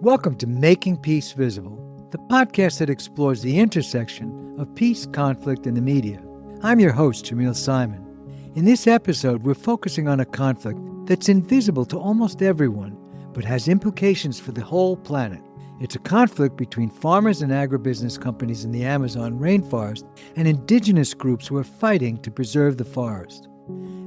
Welcome to Making Peace Visible, the podcast that explores the intersection of peace, conflict, and the media. I'm your host, Jamil Simon. In this episode, we're focusing on a conflict that's invisible to almost everyone, but has implications for the whole planet. It's a conflict between farmers and agribusiness companies in the Amazon rainforest and indigenous groups who are fighting to preserve the forest.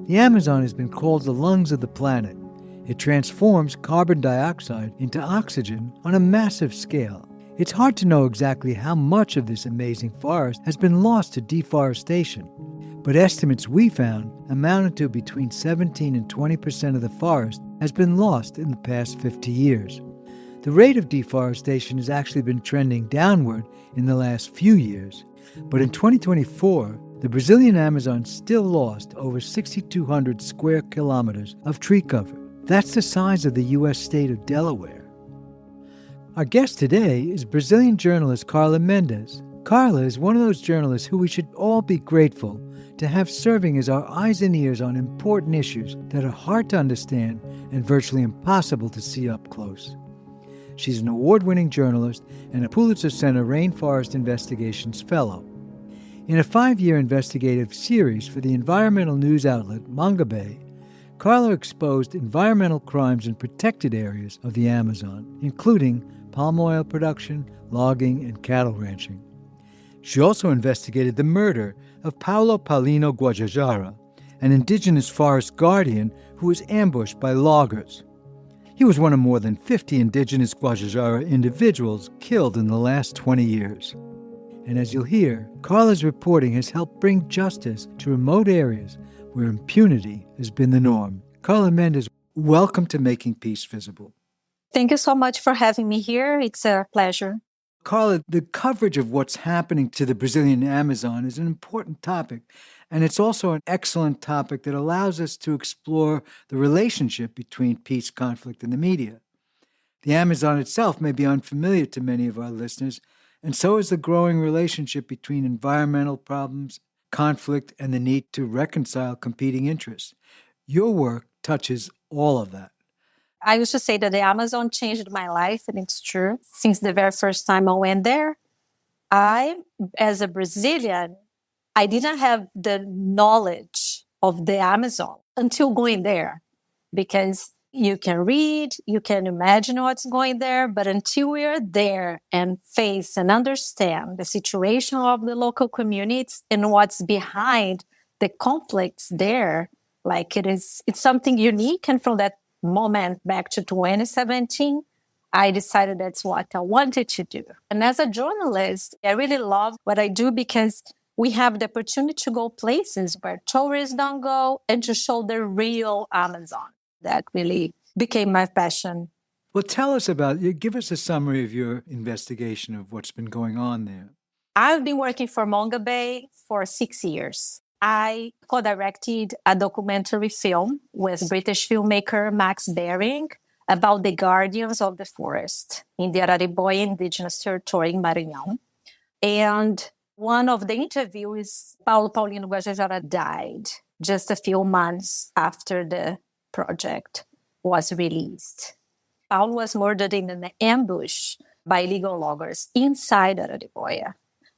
The Amazon has been called the lungs of the planet. It transforms carbon dioxide into oxygen on a massive scale. It's hard to know exactly how much of this amazing forest has been lost to deforestation, but estimates we found amounted to between 17 and 20% of the forest has been lost in the past 50 years. The rate of deforestation has actually been trending downward in the last few years, but in 2024, the Brazilian Amazon still lost over 6,200 square kilometers of tree cover. That's the size of the U.S. state of Delaware. Our guest today is Brazilian journalist Carla Mendes. Carla is one of those journalists who we should all be grateful to have serving as our eyes and ears on important issues that are hard to understand and virtually impossible to see up close. She's an award-winning journalist and a Pulitzer Center Rainforest Investigations Fellow. In a 5-year investigative series for the environmental news outlet Mangabe, Carla exposed environmental crimes in protected areas of the Amazon, including palm oil production, logging, and cattle ranching. She also investigated the murder of Paulo Paulino Guajajara, an indigenous forest guardian who was ambushed by loggers. He was one of more than 50 indigenous Guajajara individuals killed in the last 20 years. And as you'll hear, Carla's reporting has helped bring justice to remote areas where impunity has been the norm. Carla Mendes, welcome to Making Peace Visible. Thank you so much for having me here. It's a pleasure. Carla, the coverage of what's happening to the Brazilian Amazon is an important topic, and it's also an excellent topic that allows us to explore the relationship between peace, conflict, and the media. The Amazon itself may be unfamiliar to many of our listeners, and so is the growing relationship between environmental problems, conflict, and the need to reconcile competing interests. Your work touches all of that. I used to say that the Amazon changed my life, and it's true. Since the very first time I went there, as a Brazilian, I didn't have the knowledge of the Amazon until going there, because you can read, you can imagine what's going there, but until we're there and face and understand the situation of the local communities and what's behind the conflicts there, it's something unique. And from that moment back to 2017, I decided that's what I wanted to do. And as a journalist, I really love what I do because we have the opportunity to go places where tourists don't go and to show the real Amazon. That really became my passion. Well, give us a summary of your investigation of what's been going on there. I've been working for Mangabe for 6 years. I co-directed a documentary film with British filmmaker Max Baring about the guardians of the forest in the Arariboia Indigenous Territory in Maranhão. And one of the interviews, Paulo Paulino Guajajara died just a few months after the project was released. Paulo was murdered in an ambush by illegal loggers inside Arariboia,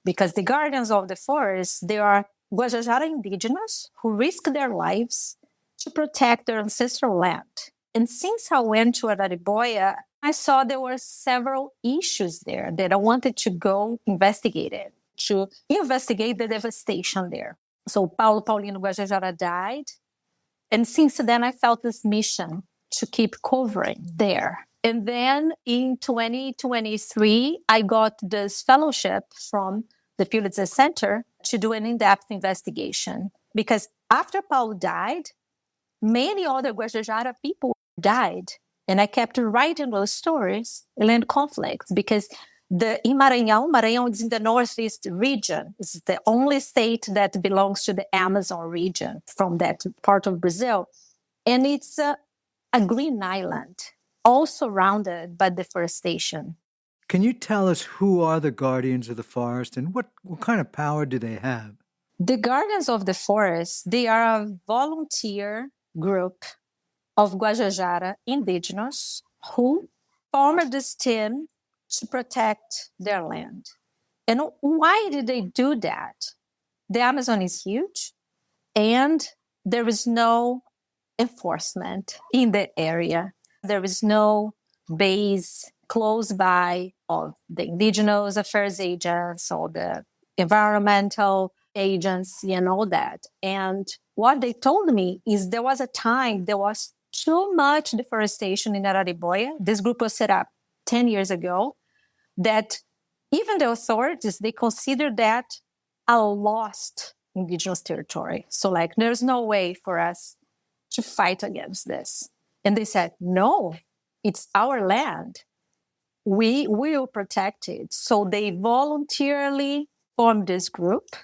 because the guardians of the forest, they are Guajajara indigenous who risk their lives to protect their ancestral land. And since I went to Arariboia, I saw there were several issues there that I wanted to go investigate the devastation there. So Paulo Paulino Guajajara died. And since then, I felt this mission to keep covering there. And then in 2023, I got this fellowship from the Pulitzer Center to do an in-depth investigation. Because after Paulo died, many other Guajajara people died. And I kept writing those stories, land conflicts, because in Maranhão is in the northeast region. It's the only state that belongs to the Amazon region from that part of Brazil. And it's a green island, all surrounded by deforestation. Can you tell us who are the guardians of the forest and what kind of power do they have? The guardians of the forest, they are a volunteer group of Guajajara indigenous who formed this team to protect their land. And why did they do that? The Amazon is huge, and there is no enforcement in the area. There is no base close by of the indigenous affairs agents or the environmental agency and all that. And what they told me is there was a time there was too much deforestation in Arariboia. This group was set up 10 years ago, that even the authorities, they consider that a lost indigenous territory. So like, there's no way for us to fight against this. And they said, no, it's our land. We will protect it. So they voluntarily formed this group,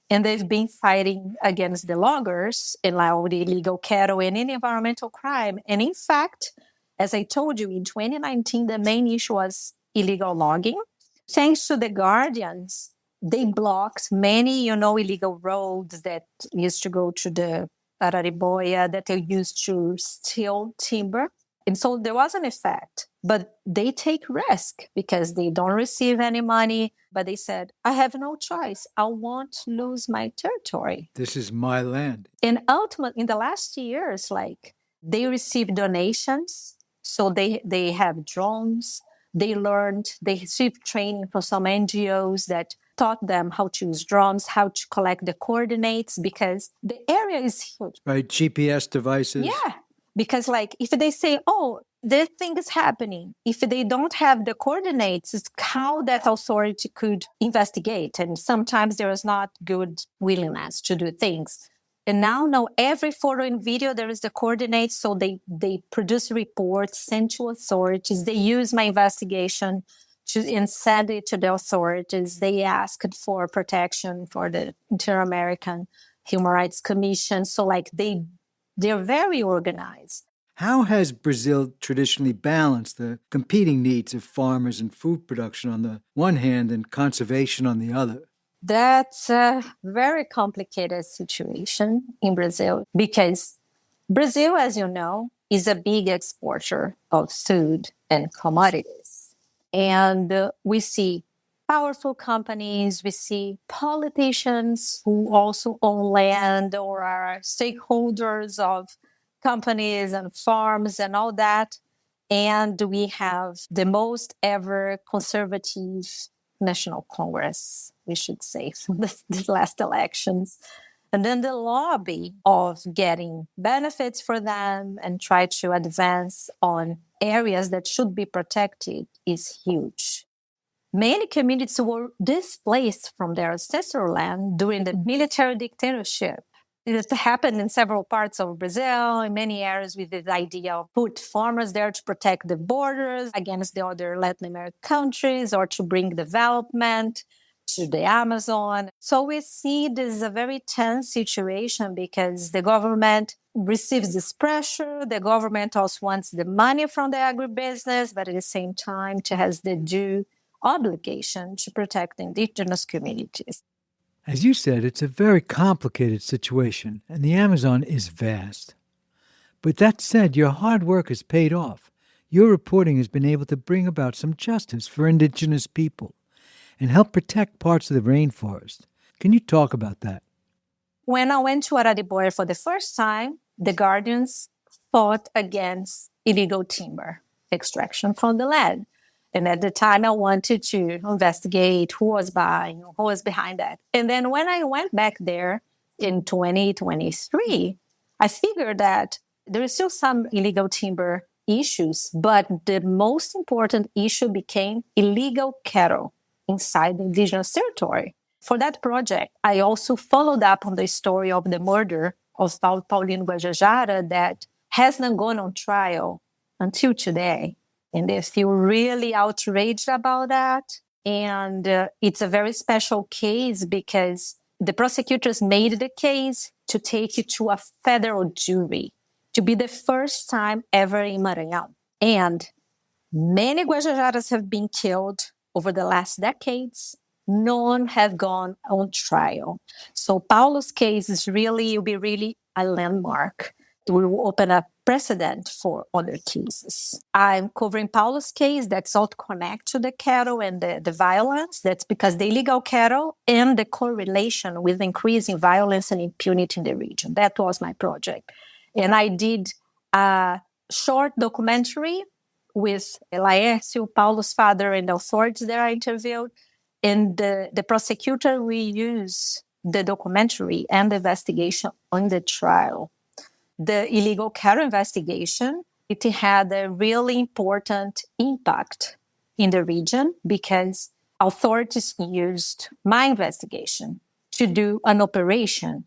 and they've been fighting against the loggers and like the illegal cattle and any environmental crime. And in fact, as I told you, in 2019, the main issue was illegal logging. Thanks to the Guardians, they blocked many, illegal roads that used to go to the Arariboia, that they used to steal timber. And so there was an effect, but they take risk because they don't receive any money. But they said, I have no choice. I won't lose my territory. This is my land. And ultimately, in the last years, like, they received donations. So they have drones. They received training from some NGOs that taught them how to use drones, how to collect the coordinates, because the area is huge. Right, GPS devices. Yeah, because like if they say, oh, this thing is happening, if they don't have the coordinates, it's how that authority could investigate. And sometimes there is not good willingness to do things. And now, every photo and video, there is the coordinates. So they produce reports, send to authorities. They use my investigation and send it to the authorities. They asked for protection for the Inter-American Human Rights Commission. So like they're very organized. How has Brazil traditionally balanced the competing needs of farmers and food production on the one hand and conservation on the other? That's a very complicated situation in Brazil because Brazil, as you know, is a big exporter of food and commodities. And we see powerful companies, we see politicians who also own land or are stakeholders of companies and farms and all that. And we have the most ever conservative National Congress, we should say, from the last elections. And then the lobby of getting benefits for them and try to advance on areas that should be protected is huge. Many communities were displaced from their ancestral land during the military dictatorship. It happened in several parts of Brazil, in many areas with the idea of put farmers there to protect the borders against the other Latin American countries or to bring development to the Amazon. So we see this is a very tense situation because the government receives this pressure. The government also wants the money from the agribusiness, but at the same time, it has the due obligation to protect indigenous communities. As you said, it's a very complicated situation, and the Amazon is vast. But that said, your hard work has paid off. Your reporting has been able to bring about some justice for indigenous people and help protect parts of the rainforest. Can you talk about that? When I went to Arariboia for the first time, the Guardians fought against illegal timber extraction from the land. And at the time, I wanted to investigate who was buying, who was behind that. And then when I went back there in 2023, I figured that there is still some illegal timber issues, but the most important issue became illegal cattle inside the indigenous territory. For that project, I also followed up on the story of the murder of Paulino Guajajara that has not gone on trial until today. And they feel really outraged about that. And it's a very special case because the prosecutors made the case to take it to a federal jury, to be the first time ever in Maranhão. And many Guajajaras have been killed over the last decades. None have gone on trial. So Paulo's case will be really a landmark. will open a precedent for other cases. I'm covering Paulo's case that's all connected to the cattle and the violence. That's because the illegal cattle and the correlation with increasing violence and impunity in the region. That was my project. And I did a short documentary with Laércio, Paulo's father, and the authorities that I interviewed. And the prosecutor, we use the documentary and the investigation on the trial. The illegal cattle investigation, it had a really important impact in the region because authorities used my investigation to do an operation,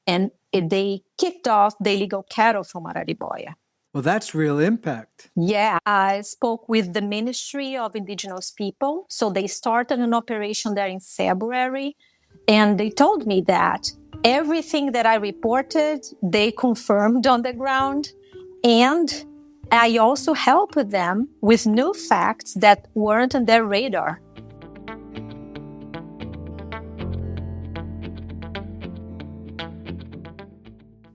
and they kicked off the illegal cattle from Arariboia. Well, that's real impact. Yeah, I spoke with the Ministry of Indigenous People. So they started an operation there in February, and they told me that everything that I reported, they confirmed on the ground. And I also helped them with new facts that weren't on their radar.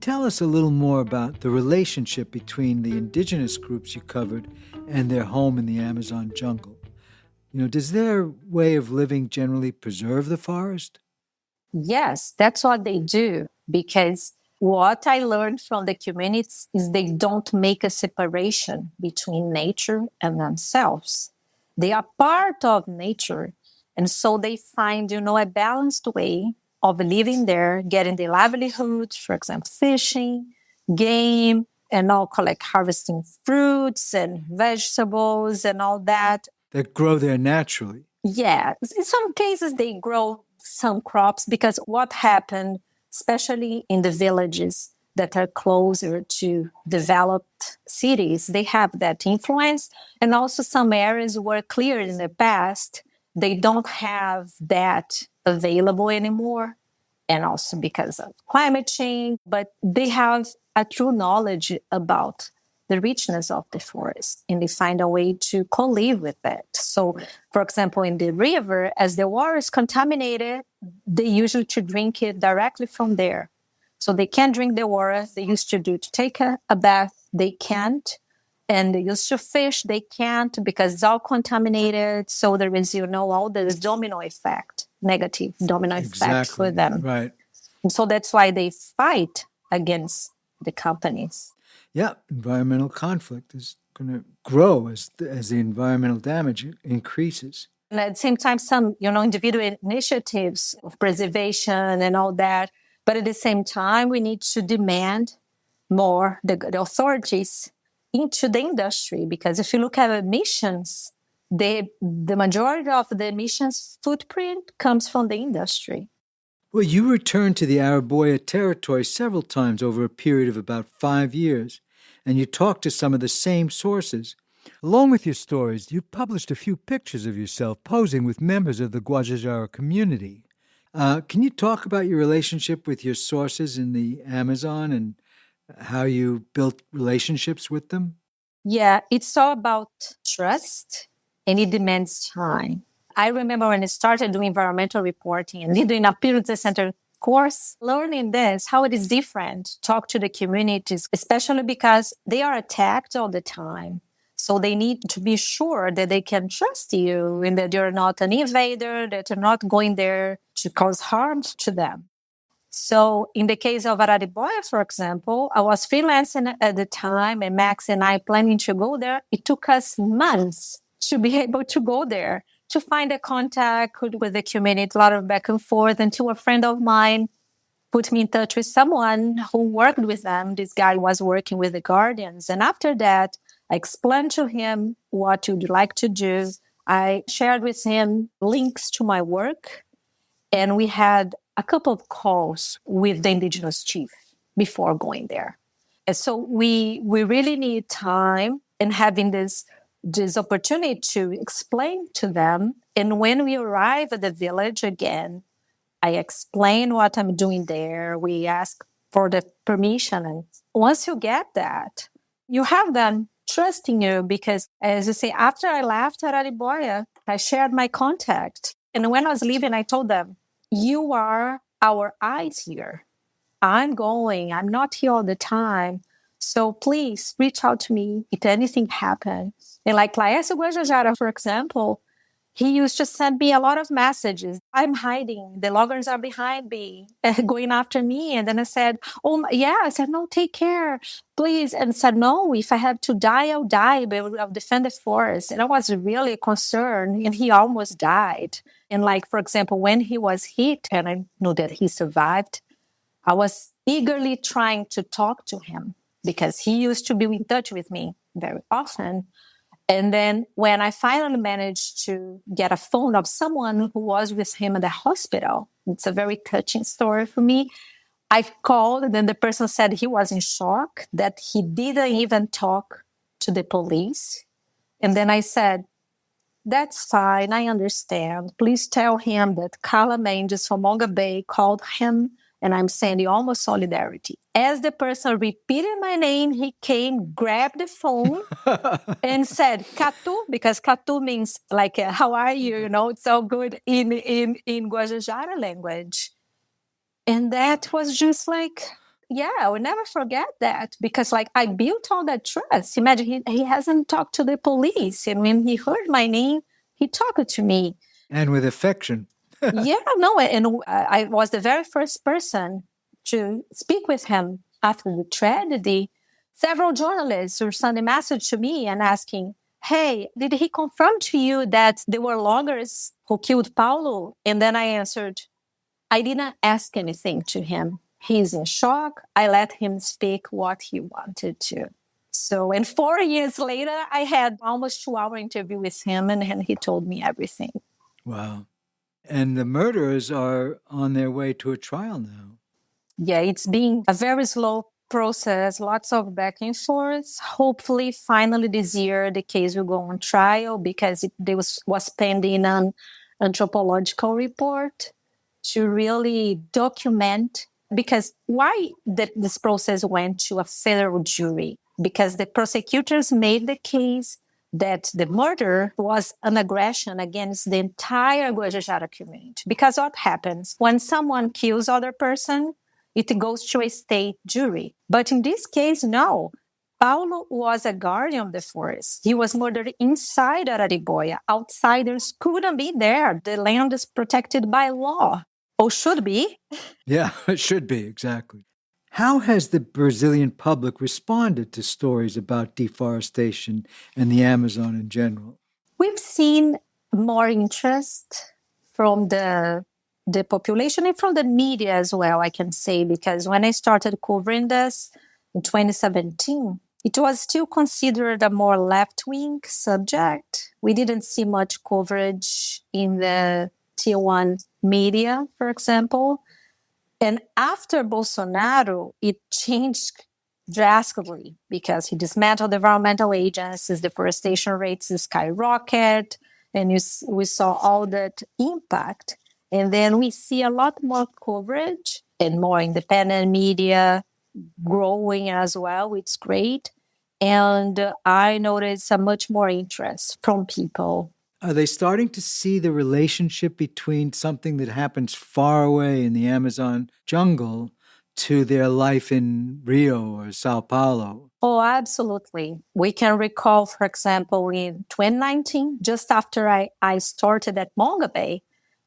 Tell us a little more about the relationship between the indigenous groups you covered and their home in the Amazon jungle. Does their way of living generally preserve the forest? Yes, that's what they do. Because what I learned from the communities is they don't make a separation between nature and themselves. They are part of nature. And so they find, a balanced way of living there, getting their livelihood, for example, fishing, game, and all like harvesting fruits and vegetables and all that. That grow there naturally. Yeah, in some cases they grow some crops because what happened, especially in the villages that are closer to developed cities, they have that influence. And also some areas were cleared in the past, they don't have that available anymore. And also because of climate change, but they have a true knowledge about the richness of the forest, and they find a way to co-live with it. So, for example, in the river, as the water is contaminated, they usually to drink it directly from there. So they can't drink the water they used to do to take a bath, they can't. And they used to fish, they can't because it's all contaminated. So there is, all this domino effect, negative domino effect for them. Right. And so that's why they fight against the companies. Yeah, environmental conflict is going to grow as the environmental damage increases. And at the same time, some, individual initiatives of preservation and all that. But at the same time, we need to demand more the authorities into the industry, because if you look at emissions, the majority of the emissions footprint comes from the industry. Well, you returned to the Arariboia territory several times over a period of about 5 years, and you talked to some of the same sources. Along with your stories, you published a few pictures of yourself posing with members of the Guajajara community. Can you talk about your relationship with your sources in the Amazon and how you built relationships with them? Yeah, it's all about trust, and it demands time. I remember when I started doing environmental reporting and doing a Pulitzer Center course, learning this, how it is different, talk to the communities, especially because they are attacked all the time. So they need to be sure that they can trust you and that you're not an invader, that you're not going there to cause harm to them. So in the case of Arariboia, for example, I was freelancing at the time, and Max and I planning to go there. It took us months to be able to go there, to find a contact with the community, a lot of back and forth, until a friend of mine put me in touch with someone who worked with them. This guy was working with the Guardians. And after that, I explained to him what you'd like to do. I shared with him links to my work, and we had a couple of calls with the indigenous chief before going there. And so we really need time and having this opportunity to explain to them. And when we arrive at the village again, I explain what I'm doing there. We ask for the permission. And once you get that, you have them trusting you because, as you say, after I left Arariboia, I shared my contact. And when I was leaving, I told them, you are our eyes here. I'm not here all the time. So please reach out to me if anything happens. And like Laércio Guajajara, for example, he used to send me a lot of messages. I'm hiding. The loggers are behind me, going after me. And then I said, yeah. I said, no, take care, please. And said, no, if I have to die, I'll die, but I'll defend the forest. And I was really concerned. And he almost died. And like, for example, when he was hit and I knew that he survived, I was eagerly trying to talk to him because he used to be in touch with me very often. And then when I finally managed to get a phone of someone who was with him at the hospital, it's a very touching story for me. I called, and then the person said he was in shock, that he didn't even talk to the police. And then I said, that's fine, I understand. Please tell him that Carla Mendes from Monga Bay called him, and I'm sending all my solidarity. As the person repeated my name, he came, grabbed the phone, and said Catu, because Catu means like how are you? You know, it's so good in Guajajara language. And that was just like, yeah, I will never forget that, because like I built all that trust. Imagine he hasn't talked to the police, and when he heard my name, he talked to me. And with affection. Yeah, no, and I was the very first person to speak with him after the tragedy. Several journalists were sending a message to me and asking, hey, did he confirm to you that there were loggers who killed Paulo? And then I answered, I didn't ask anything to him. He's in shock. I let him speak what he wanted to. So, and 4 years later, I had almost 2-hour interview with him, and he told me everything. Wow. And the murderers are on their way to a trial now. Yeah, it's been a very slow process, lots of back and forth. Hopefully, finally this year, the case will go on trial, because there was pending an anthropological report to really document. Because why this process went to a federal jury? Because the prosecutors made the case that the murder was an aggression against the entire Guajajara community. Because what happens when someone kills other person? It goes to a state jury. But in this case, no. Paulo was a guardian of the forest. He was murdered inside Arariboia. Outsiders couldn't be there. The land is protected by law, or should be. Yeah, it should be, exactly. How has the Brazilian public responded to stories about deforestation and the Amazon in general? We've seen more interest from the population and from the media as well, I can say, because when I started covering this in 2017, it was still considered a more left-wing subject. We didn't see much coverage in the tier one media, for example. And after Bolsonaro, it changed drastically, because he dismantled environmental agencies, deforestation rates skyrocket, and we saw all that impact. And then we see a lot more coverage and more independent media growing as well. It's great. And I noticed a much more interest from people. Are they starting to see the relationship between something that happens far away in the Amazon jungle to their life in Rio or Sao Paulo? Oh, absolutely. We can recall, for example, in 2019, just after I started at Monga Bay,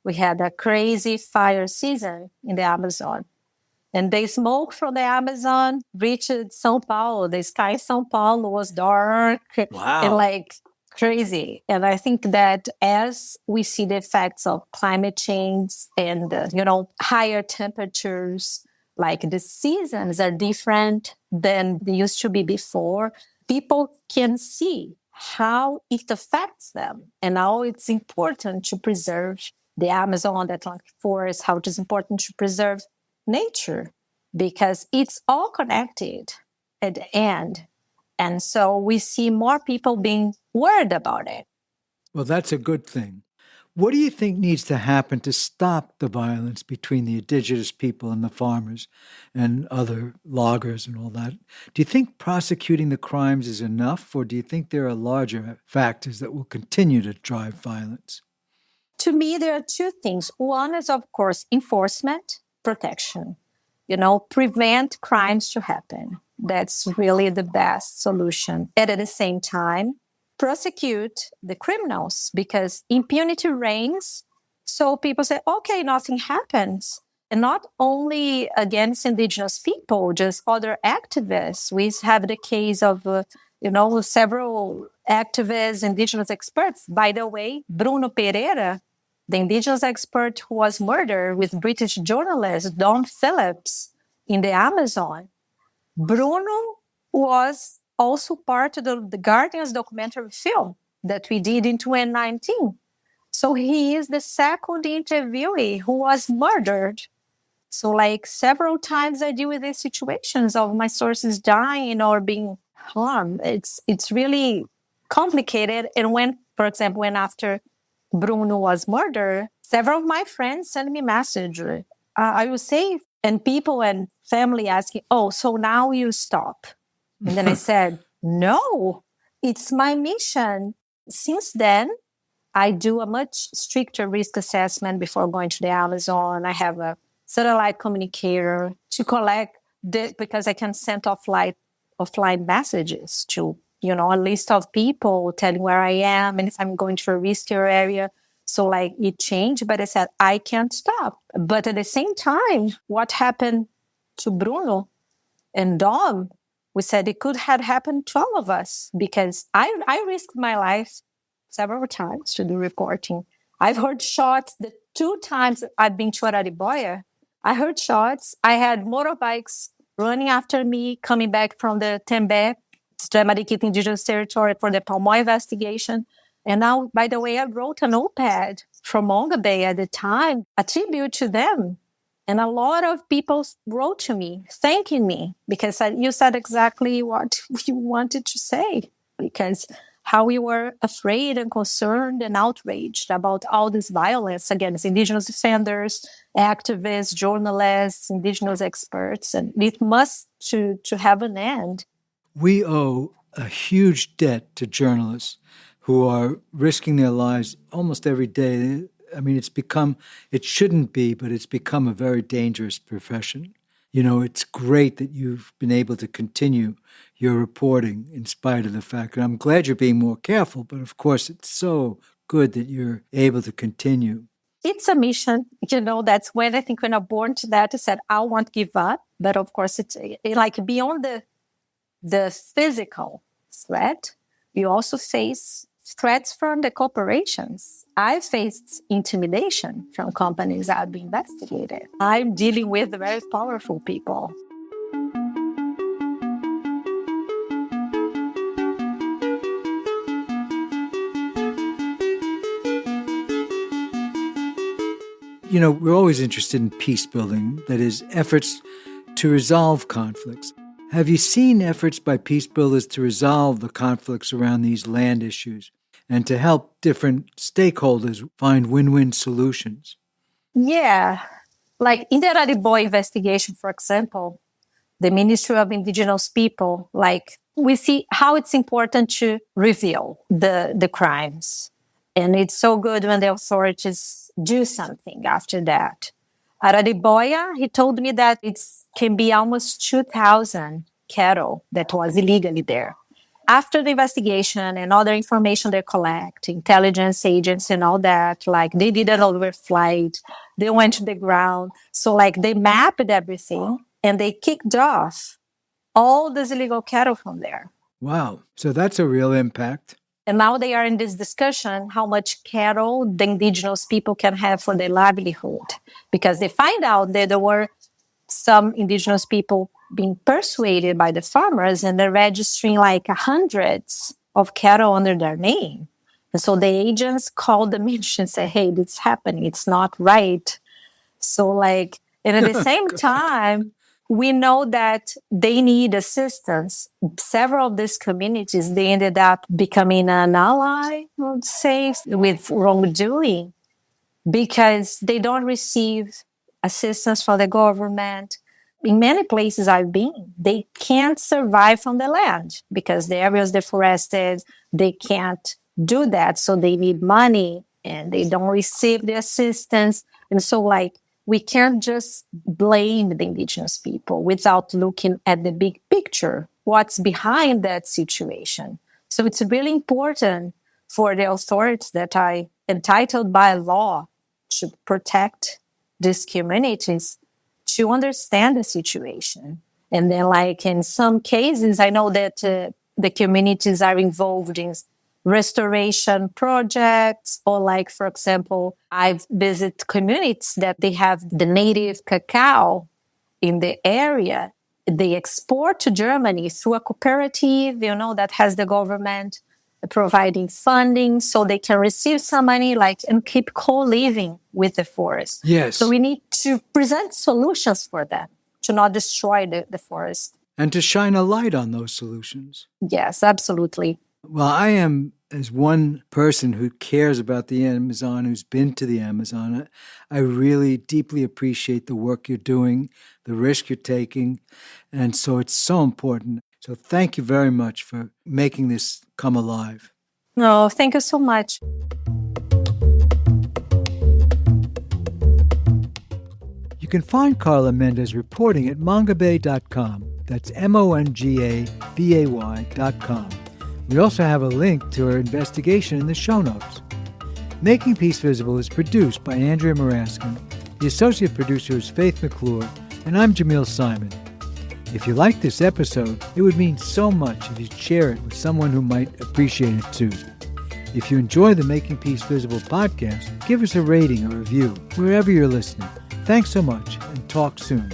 we had a crazy fire season in the Amazon. And the smoke from the Amazon reached São Paulo. The sky in São Paulo was dark. Wow. And like crazy. And I think that as we see the effects of climate change and, higher temperatures, like the seasons are different than they used to be before, people can see how it affects them and how it's important to preserve the Amazon, the Atlantic forest, how it is important to preserve nature, because it's all connected at the end. And so we see more people being worried about it. Well, that's a good thing. What do you think needs to happen to stop the violence between the indigenous people and the farmers and other loggers and all that? Do you think prosecuting the crimes is enough, or do you think there are larger factors that will continue to drive violence? To me, there are two things. One is, of course, enforcement, protection, prevent crimes to happen. That's really the best solution. And at the same time, prosecute the criminals because impunity reigns. So people say, okay, nothing happens. And not only against indigenous people, just other activists. We have the case of, several activists, indigenous experts. By the way, Bruno Pereira, the indigenous expert who was murdered with British journalist Don Phillips in the Amazon. Bruno was also part of the Guardian's documentary film that we did in 2019. So he is the second interviewee who was murdered. So like several times I deal with these situations of my sources dying or being harmed. It's really complicated. And when, for example, when after Bruno was murdered, several of my friends sent me message. I will say, and people and family asking, oh, so now you stop. And then I said, no, it's my mission. Since then, I do a much stricter risk assessment before going to the Amazon. I have a satellite communicator to collect because I can send offline messages to, a list of people telling where I am and if I'm going to a riskier area. So like it changed, but I said, I can't stop. But at the same time, what happened to Bruno and Dom, we said it could have happened to all of us because I risked my life several times to do reporting. I've heard shots the 2 times I've been to Arariboia. I heard shots. I had motorbikes running after me, coming back from the Tembe, Mariquita Indigenous Territory for the palm oil investigation. And now, by the way, I wrote an op-ed from Monga Bay at the time, a tribute to them. And a lot of people wrote to me, thanking me, because you said exactly what you wanted to say. Because how we were afraid and concerned and outraged about all this violence against indigenous defenders, activists, journalists, indigenous experts. And it must to have an end. We owe a huge debt to journalists who are risking their lives almost every day. I mean, it shouldn't be, but it's become a very dangerous profession. It's great that you've been able to continue your reporting in spite of the fact, and I'm glad you're being more careful, but of course it's so good that you're able to continue. It's a mission, that's when I think when I'm born to that, I said, I won't give up. But of course, it's like beyond the physical threat, you also face threats from the corporations. I faced intimidation from companies I've been investigated. I'm dealing with very powerful people. We're always interested in peace building, that is, efforts to resolve conflicts. Have you seen efforts by peace builders to resolve the conflicts around these land issues and to help different stakeholders find win-win solutions? Yeah. Like in the Arariboia investigation, for example, the Ministry of Indigenous People, we see how it's important to reveal the crimes. And it's so good when the authorities do something after that. Arariboia, he told me that it can be almost 2,000 cattle that was illegally there. After the investigation and other information they collect, intelligence agents and all that, they did an overflight, they went to the ground. So they mapped everything and they kicked off all these illegal cattle from there. Wow. So that's a real impact. And now they are in this discussion how much cattle the indigenous people can have for their livelihood. Because they find out that there were some indigenous people being persuaded by the farmers and they're registering hundreds of cattle under their name. And so the agents called the ministry and say, hey, this is happening. It's not right. So and at the same time, we know that they need assistance. Several of these communities, they ended up becoming an ally, I would say, with wrongdoing because they don't receive assistance from the government. In many places I've been, they can't survive from the land because the area is deforested. They can't do that. So they need money and they don't receive the assistance. And so we can't just blame the indigenous people without looking at the big picture, what's behind that situation. So it's really important for the authorities that are entitled by law to protect these communities to understand the situation. And then, like in some cases, I know that the communities are involved in restoration projects, or like, for example, I've visited communities that they have the native cacao in the area. They export to Germany through a cooperative, that has the government providing funding so they can receive some money, and keep co-living with the forest. Yes. So we need to present solutions for them to not destroy the forest. And to shine a light on those solutions. Yes, absolutely. Well, I am, as one person who cares about the Amazon, who's been to the Amazon, I really deeply appreciate the work you're doing, the risk you're taking. And so it's so important. So thank you very much for making this come alive. No, thank you so much. You can find Carla Mendez reporting at mongabay.com. That's MONGABAY.com. We also have a link to her investigation in the show notes. Making Peace Visible is produced by Andrea Maraskin. The associate producer is Faith McClure, and I'm Jamil Simon. If you like this episode, it would mean so much if you'd share it with someone who might appreciate it too. If you enjoy the Making Peace Visible podcast, give us a rating or review wherever you're listening. Thanks so much, and talk soon.